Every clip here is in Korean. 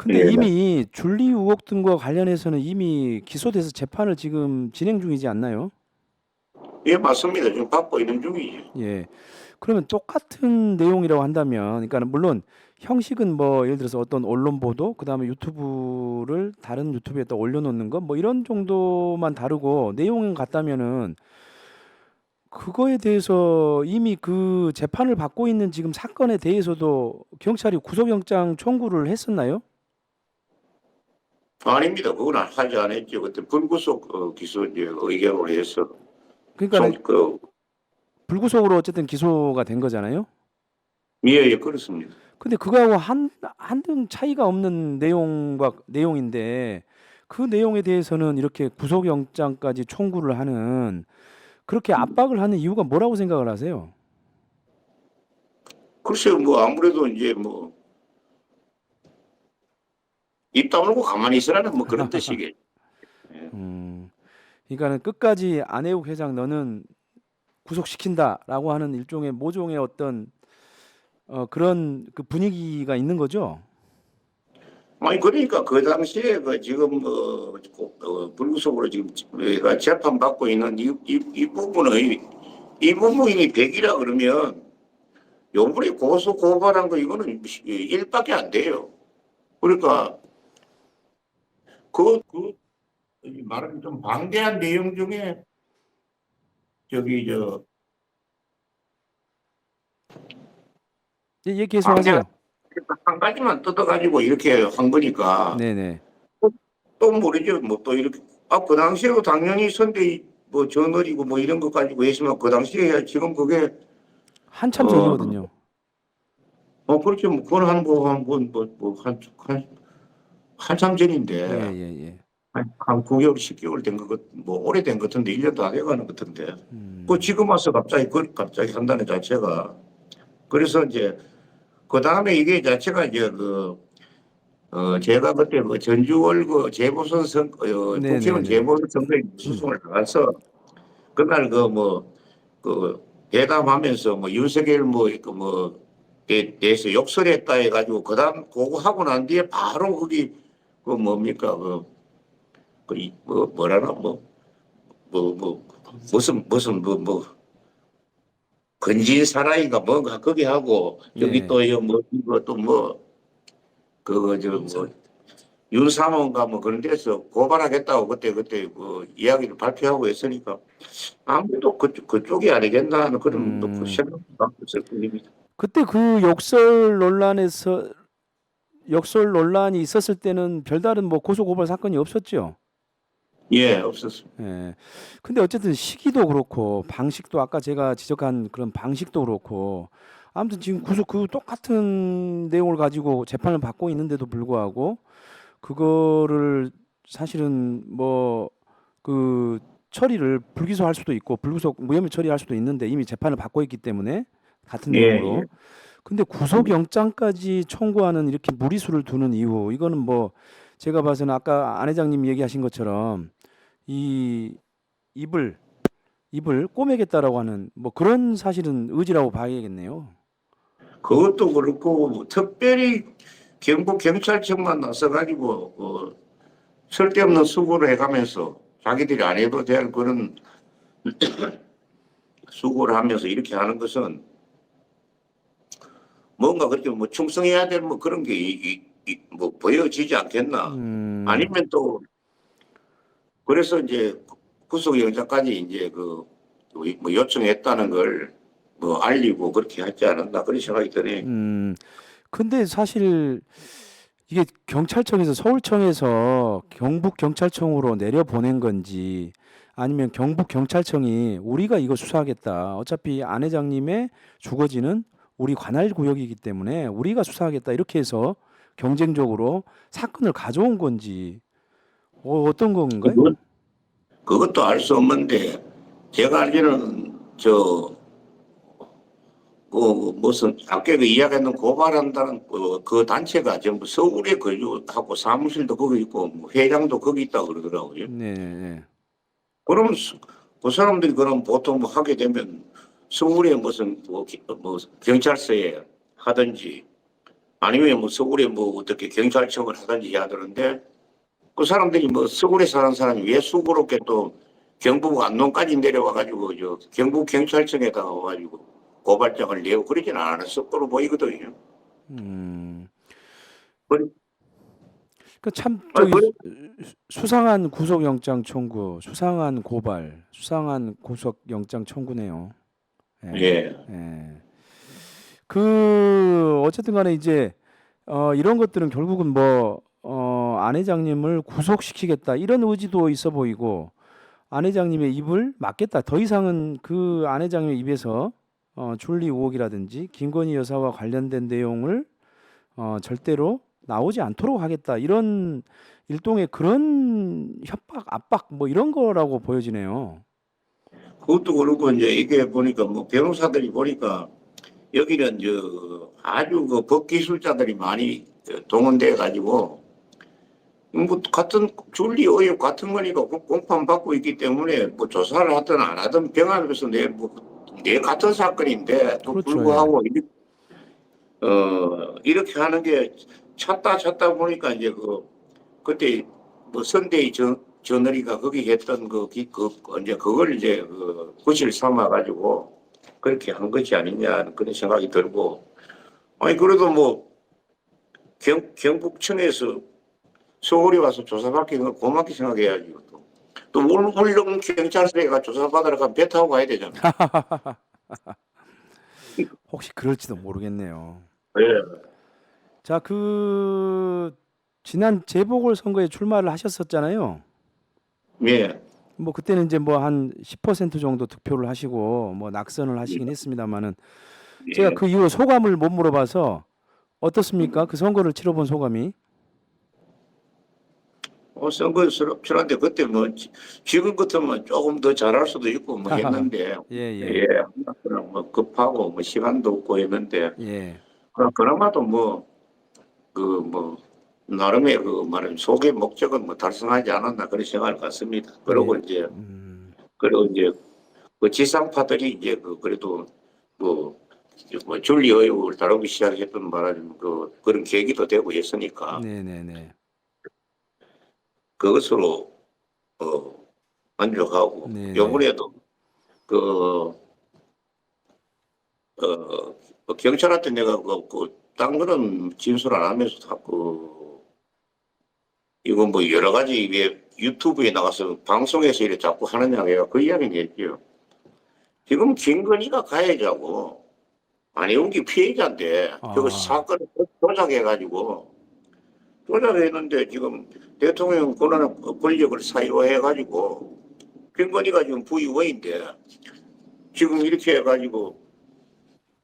근데 예, 이미 줄리 의혹 등과 관련해서는 이미 기소돼서 재판을 지금 진행 중이지 않나요? 예, 맞습니다. 지금 받고 있는 중이죠. 예. 그러면 똑같은 내용이라고 한다면, 그러니까 물론 형식은 뭐 예를 들어서 어떤 언론 보도, 그다음에 유튜브를 다른 유튜브에다 올려놓는 거, 뭐 이런 정도만 다르고 내용은 같다면은 그거에 대해서 이미 그 재판을 받고 있는 지금 사건에 대해서도 경찰이 구속영장 청구를 했었나요? 아닙니다. 그건 하지 않았죠. 그때 불구속 기소 이제 의결을 해서 총, 그러니까는 그, 불구속으로 어쨌든 기소가 된 거잖아요. 예, 예, 그렇습니다. 근데 그거하고 한등 차이가 없는 내용인데 그 내용에 대해서는 이렇게 구속영장까지 청구를 하는 그렇게 압박을 하는 이유가 뭐라고 생각을 하세요? 글쎄요, 뭐, 아무래도 이제 뭐, 입 다물고 가만히 있으라는 뭐 그런 뜻이겠죠. 예. 음, 그러니까는 끝까지 안혜욱 회장 너는 구속시킨다라고 하는 일종의 모종의 어떤 그런 그 분위기가 있는 거죠. 아니, 그러니까 그 당시에 그 지금, 불구속으로 지금 우리가 재판받고 있는 이 부분이 100이라 그러면 요번에 고소 고발한 거 이거는 일밖에 안 돼요. 그러니까 그 말하면 좀 방대한 내용 중에 저기 저 예, 계속 방대한 하세요. 한 가지만 뜯어가지고 이렇게 한 거니까 네네. 또 모르죠. 뭐 또 이렇게 그 당시에도 당연히 선대 뭐 저널이고 뭐 이런 거 가지고 했으면 그 당시에 지금 그게 한참 어, 전이거든요. 그렇죠. 뭐 그건 한참 예, 전인데 예, 예. 한 9개월, 10개월 된 것, 뭐 오래된 것 같은데 1년도 안 돼가는 것 같은데 그 음, 지금 와서 갑자기 한다는 자체가 그래서 이제 그 다음에 이게 자체가 이제 제가 그때 그 전주월 그 재보선 국회의원 네네네. 재보선 선거에 수송을 나가서 그날 대담하면서 뭐 윤석열 대해서 욕설했다 해가지고 그다음 그거 하고 난 뒤에 바로 거기 그 뭡니까 뭐라나 뭐, 뭐, 무슨 건진 사나이가 뭔가 거기 하고 저기 네. 또 이거 또 그거 저뭐 윤사모인가 뭐 그런 데서 고발하겠다고 그때 그 이야기를 발표하고 했으니까 아무래도 그쪽이 아니겠나 하는 그런 그 음, 생각도 갖고 있을 뿐입니다. 그때 그 역설 논란이 있었을 때는 별다른 뭐 고소 고발 사건이 없었죠. 예, 없었습니다. 예. 근데 어쨌든 시기도 그렇고 방식도 아까 제가 지적한 그런 방식도 그렇고 아무튼 지금 구속 그 똑같은 내용을 가지고 재판을 받고 있는데도 불구하고 그거를 사실은 뭐 그 처리를 불기소할 수도 있고 불구속 무혐의 처리할 수도 있는데 이미 재판을 받고 있기 때문에 같은 예, 내용으로 예. 근데 구속영장까지 청구하는 이렇게 무리수를 두는 이유 이거는 뭐 제가 봐서는 아까 안 회장님 얘기하신 것처럼 이 입을 입을 꼬매겠다라고 하는 뭐 그런 사실은 의지라고 봐야겠네요. 그것도 그렇고 뭐 특별히 경북 경찰청만 나서가지고 쓸데없는 수고를 해가면서 자기들이 안 해도 될 그런 수고를 하면서 이렇게 하는 것은 뭔가 그렇게 뭐 충성해야 될 뭐 그런 게 뭐 보여지지 않겠나. 음, 아니면 또 그래서 이제 구속영장까지 이제 뭐 요청했다는 걸 뭐 알리고 그렇게 하지 않았나 그런 생각이 드네. 음. 근데 사실 이게 경찰청에서 서울청에서 경북 경찰청으로 내려보낸 건지 아니면 경북 경찰청이 우리가 이거 수사하겠다. 어차피 안 회장님의 주거지는 우리 관할 구역이기 때문에 우리가 수사하겠다. 이렇게 해서 경쟁적으로 사건을 가져온 건지 어떤 건가요? 그것, 그것도 알 수 없는데 제가 알기로는 무슨 아까 그 이야기했던 고발한다는 그 단체가 전부 서울에 거주하고 사무실도 거기 있고 뭐 회장도 거기 있다고 그러더라고요. 네네. 그러면 그 사람들이 그럼 보통 뭐 하게 되면 서울에 무슨 뭐 경찰서에 하든지 아니면 뭐 서울에 뭐 어떻게 경찰청을 하든지 해야 되는데 그 사람들이 뭐 서울에 사는 사람이 왜 수고롭게 또 경북 안동까지 내려와 가지고 저 경북 경찰청에다가 와가지고 고발장을 내고 그러지는 않았을 거로 보이거든요. 음. 그래- 그 참 아니, 저기 그래- 수상한 구속영장 청구, 수상한 고발, 수상한 구속영장 청구네요. 예. 예. 예. 그 어쨌든 간에 이제 이런 것들은 결국은 뭐 안 회장님을 구속시키겠다 이런 의지도 있어 보이고 안 회장님의 입을 막겠다. 더 이상은 그 안 회장님의 입에서 줄리 의혹이라든지 김건희 여사와 관련된 내용을 절대로 나오지 않도록 하겠다. 이런 일종의 그런 협박, 압박 뭐 이런 거라고 보여지네요. 그것도 그렇고 이제 이게 보니까 뭐 변호사들이 보니까 여기는 저 아주 그 법기술자들이 많이 동원돼 가지고 뭐 같은 줄리 의혹 같은 거니까 공판 받고 있기 때문에 뭐 조사를 하든 안 하든 병합에서 내 같은 사건인데 또 그렇죠. 예. 불구하고 이렇게 하는 게 찾다 보니까 이제 그때 뭐 선대위 저널이가 거기 했던 이제 그걸 이제 구실 삼아 가지고 그렇게 한 것이 아니냐 그런 생각이 들고 아니 그래도 뭐 경북청에서 서울에 와서 조사받기는 건 고맙게 생각해야지. 또 울릉 경찰서에가 조사받으러 가면 배 타고 가야 되잖아. 혹시 그럴지도 모르겠네요. 예. 자, 그 지난 재보궐 선거에 출마를 하셨었잖아요. 예. 뭐 그때는 이제 뭐 한 10% 정도 득표를 하시고 뭐 낙선을 하시긴 했습니다만은 제가 예. 그 이후 소감을 못 물어봐서 어떻습니까? 그 선거를 치러본 소감이? 선거스럽긴한데 그때 뭐 지금 같으면 조금 더 잘할 수도 있고 뭐 했는데 예, 예, 예. 그냥 뭐 급하고 뭐 시간도 없고 했는데 예, 그나마도 뭐 뭐 나름의 그 말하면 소개 목적은 뭐 달성하지 않았나 그런 생각을 갖습니다. 예, 그리고 이제 그 지상파들이 이제 그래도 뭐, 뭐 줄리 의혹을 다루기 시작했던 말하자면 그런 계기도 되고 했으니까 네, 네, 네, 그것으로 어, 만족하고 네, 네, 요번에도 그 경찰한테 내가 딴 거는 진술 안 하면서 이거 뭐 여러 가지 왜 유튜브에 나가서 방송에서 이렇게 자꾸 하느냐 내가 그 이야기는 했죠. 지금 김건희가 가해자고 안혜원기 피해자인데 저거 아, 사건을 조작했는데 지금 대통령 권한 권력을 사유해가지고 김건희가 지금 부의원인데 지금 이렇게 해가지고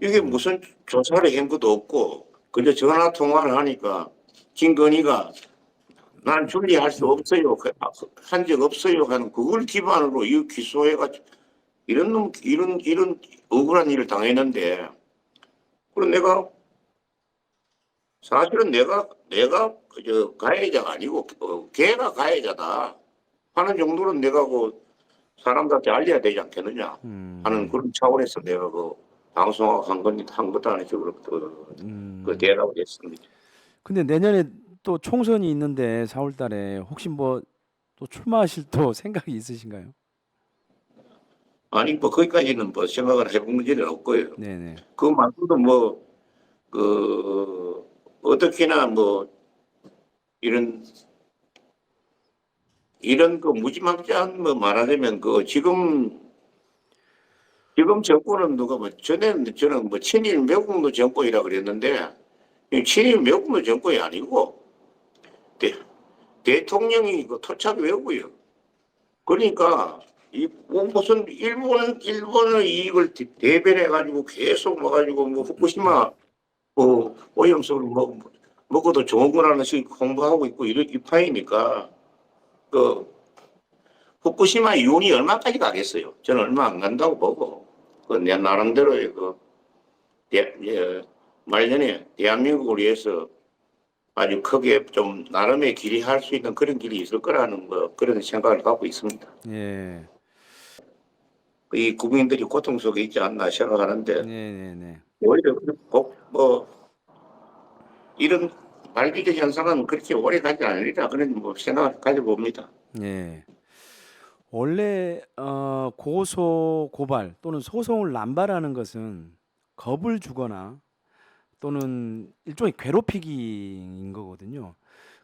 이게 무슨 조사를 한 것도 없고 그저 전화 통화를 하니까 김건희가 난 준비할 수 없어요. 한 적 없어요. 하는 그걸 기반으로 이 기소해가지고 이런 억울한 일을 당했는데 그럼 사실은 내가 그저 가해자가 아니고 걔가 가해자다 하는 정도는 내가 사람들한테 알려야 되지 않겠느냐 하는 네, 그런 차원에서 내가 방송하고 한 것도 아니죠. 대답을 했습니다. 근데 내년에 또 총선이 있는데 4월 달에 혹시 뭐 또 출마하실 또 생각이 있으신가요? 아니 뭐 거기까지는 뭐 생각을 해본 문제는 없고요. 네, 네, 그 말고도 그 어떻게나 뭐 이런 무지막지한 말하자면 지금 정권은 누가 뭐 전에는 저는 뭐 친일 매국노 정권이라 그랬는데 이 친일 매국노 정권이 아니고 대통령이 토착 외고요. 그러니까 무슨 일본의 이익을 대변해 가지고 계속 뭐 가지고 뭐 후쿠시마 오염수를 먹어도 좋은 거라는 식으로 홍보하고 있고 이런 입장이니까 그 후쿠시마 이혼이 얼마까지 가겠어요? 저는 얼마 안 간다고 보고 내 나름대로의 말년에 대한민국을 위해서 아주 크게 좀 나름의 길이 할 수 있는 그런 길이 있을 거라는 그런 생각을 갖고 있습니다. 예, 이 국민들이 고통 속에 있지 않나 생각하는데 네, 네, 네. 오히려 꼭뭐 이런 말기적 현상은 그렇게 오래 가지 않으리라 그런 뭐 생각을 가져봅니다. 예. 원래 고소 고발 또는 소송을 남발하는 것은 겁을 주거나 또는 일종의 괴롭히기인 거거든요.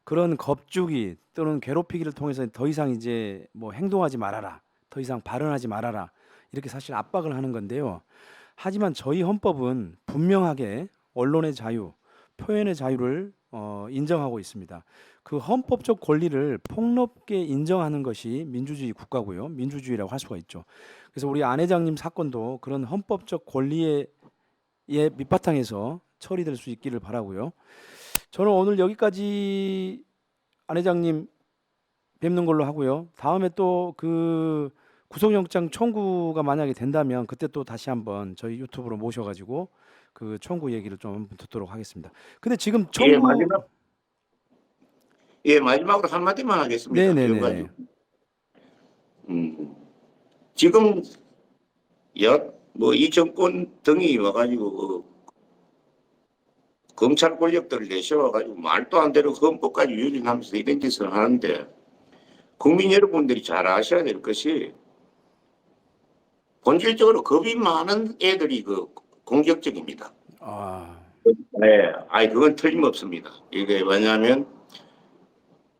그런 겁주기 또는 괴롭히기를 통해서 더 이상 이제 뭐 행동하지 말아라, 더 이상 발언하지 말아라, 이렇게 사실 압박을 하는 건데요. 하지만 저희 헌법은 분명하게 언론의 자유, 표현의 자유를 인정하고 있습니다. 그 헌법적 권리를 폭넓게 인정하는 것이 민주주의 국가고요. 민주주의라고 할 수가 있죠. 그래서 우리 안 회장님 사건도 그런 헌법적 권리의 밑바탕에서 처리될 수 있기를 바라고요. 저는 오늘 여기까지 안 회장님 뵙는 걸로 하고요. 다음에 또 그 구속영장 청구가 만약에 된다면 그때 또 다시 한번 저희 유튜브로 모셔가지고 그 청구 얘기를 좀 듣도록 하겠습니다. 근데 지금 예, 청구 마지막으로 한마디만 하겠습니다. 이거 네네네네. 가지고. 지금 뭐 이 정권 등이 와가지고 검찰 권력들을 내세워가지고 말도 안 되는 헌법까지 유린하면서 이런 짓을 하는데 국민 여러분들이 잘 아셔야 될 것이 본질적으로 겁이 많은 애들이 공격적입니다. 아, 네, 그건 틀림없습니다. 이게 왜냐하면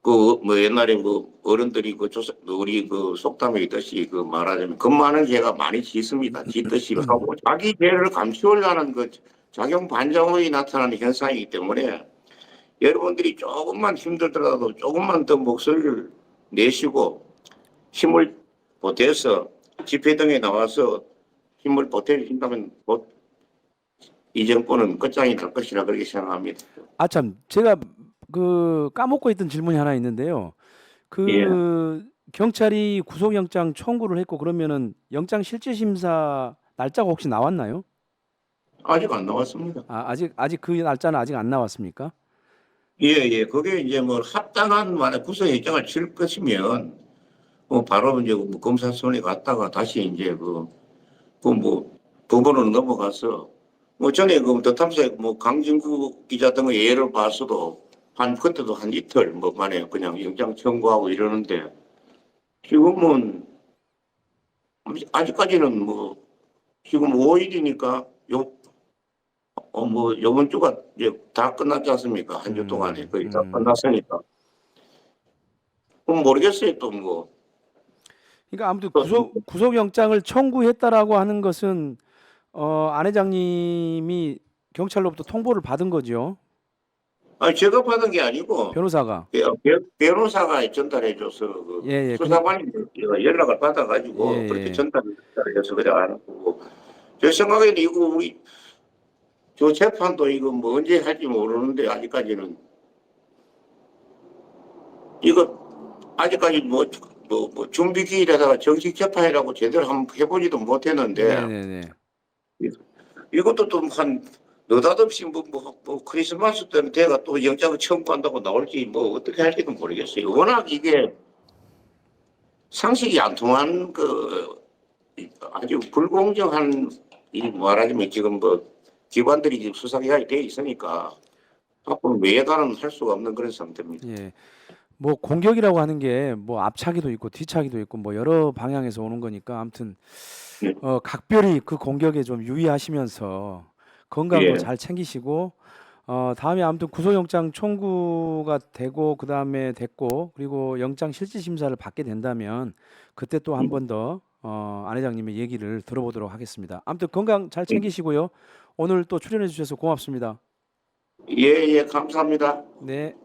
뭐 옛날에 어른들이 우리 속담에 있듯이 말하자면 겁 많은 개가 많이 짖습니다. 짖듯이 하고 자기 죄를 감추려는 작용반작용이 나타나는 현상이기 때문에 여러분들이 조금만 힘들더라도 조금만 더 목소리를 내시고 힘을 보태서 집회 등에 나와서 힘을 보태신다면 이 정권은 끝장이 날 것이라 그렇게 생각합니다. 참 제가 그 까먹고 있던 질문이 하나 있는데요. 예, 그 경찰이 구속영장 청구를 했고 그러면은 영장 실질심사 날짜가 혹시 나왔나요? 아직 안 나왔습니다. 아직 그 날짜는 아직 안 나왔습니까? 예. 그게 이제 뭐 합당한 만약 구속영장을 칠 것이면 바로 이제 뭐 검사 손에 갔다가 다시 이제 법원으로 넘어가서 뭐 전에 더 탐사에 강진구 기자 등의 예를 봤어도 그때도 한 이틀 만에 그냥 영장 청구하고 이러는데 지금은 아직까지는 지금 5일이니까 요번 주가 이제 다 끝났지 않습니까? 한 주 동안에 거의 다 끝났으니까. 그럼 모르겠어요, 또 그러니까 아무튼 구속영장을 청구했다라고 하는 것은 안 회장님이 경찰로부터 통보를 받은 거죠. 제가 받은 게 아니고, 변호사가. 변호사가 전달해줘서 예, 예. 수사관이 연락을 예, 받아가지고 그렇게 예. 전달해줘서 그래 안 하고. 제 생각에는 이거 우리 저 재판도 이거 언제 할지 모르는데 아직까지는 이거 아직까지 준비 기일에다가 정식 재판이라고 제대로 한번 해보지도 못했는데 네네네. 이것도 또 느닷없이 크리스마스 때는 대가 또 영장을 청구한다고 나올지 어떻게 할지도 모르겠어요. 워낙 이게 상식이 안 통한 아주 불공정한 말하자면 지금 기관들이 지금 수사기관이 돼 있으니까 앞으로 외단은 할 수가 없는 그런 상태입니다. 예. 뭐 공격이라고 하는 게 뭐 앞차기도 있고 뒤차기도 있고 뭐 여러 방향에서 오는 거니까 아무튼 예. 각별히 그 공격에 좀 유의하시면서 건강도 예. 잘 챙기시고 다음에 아무튼 구속영장 청구가 되고 그다음에 됐고 그리고 영장 실질심사를 받게 된다면 그때 또 한 번 더 안 회장님의 얘기를 들어보도록 하겠습니다. 아무튼 건강 잘 챙기시고요. 오늘 또 출연해 주셔서 고맙습니다. 예, 감사합니다. 네.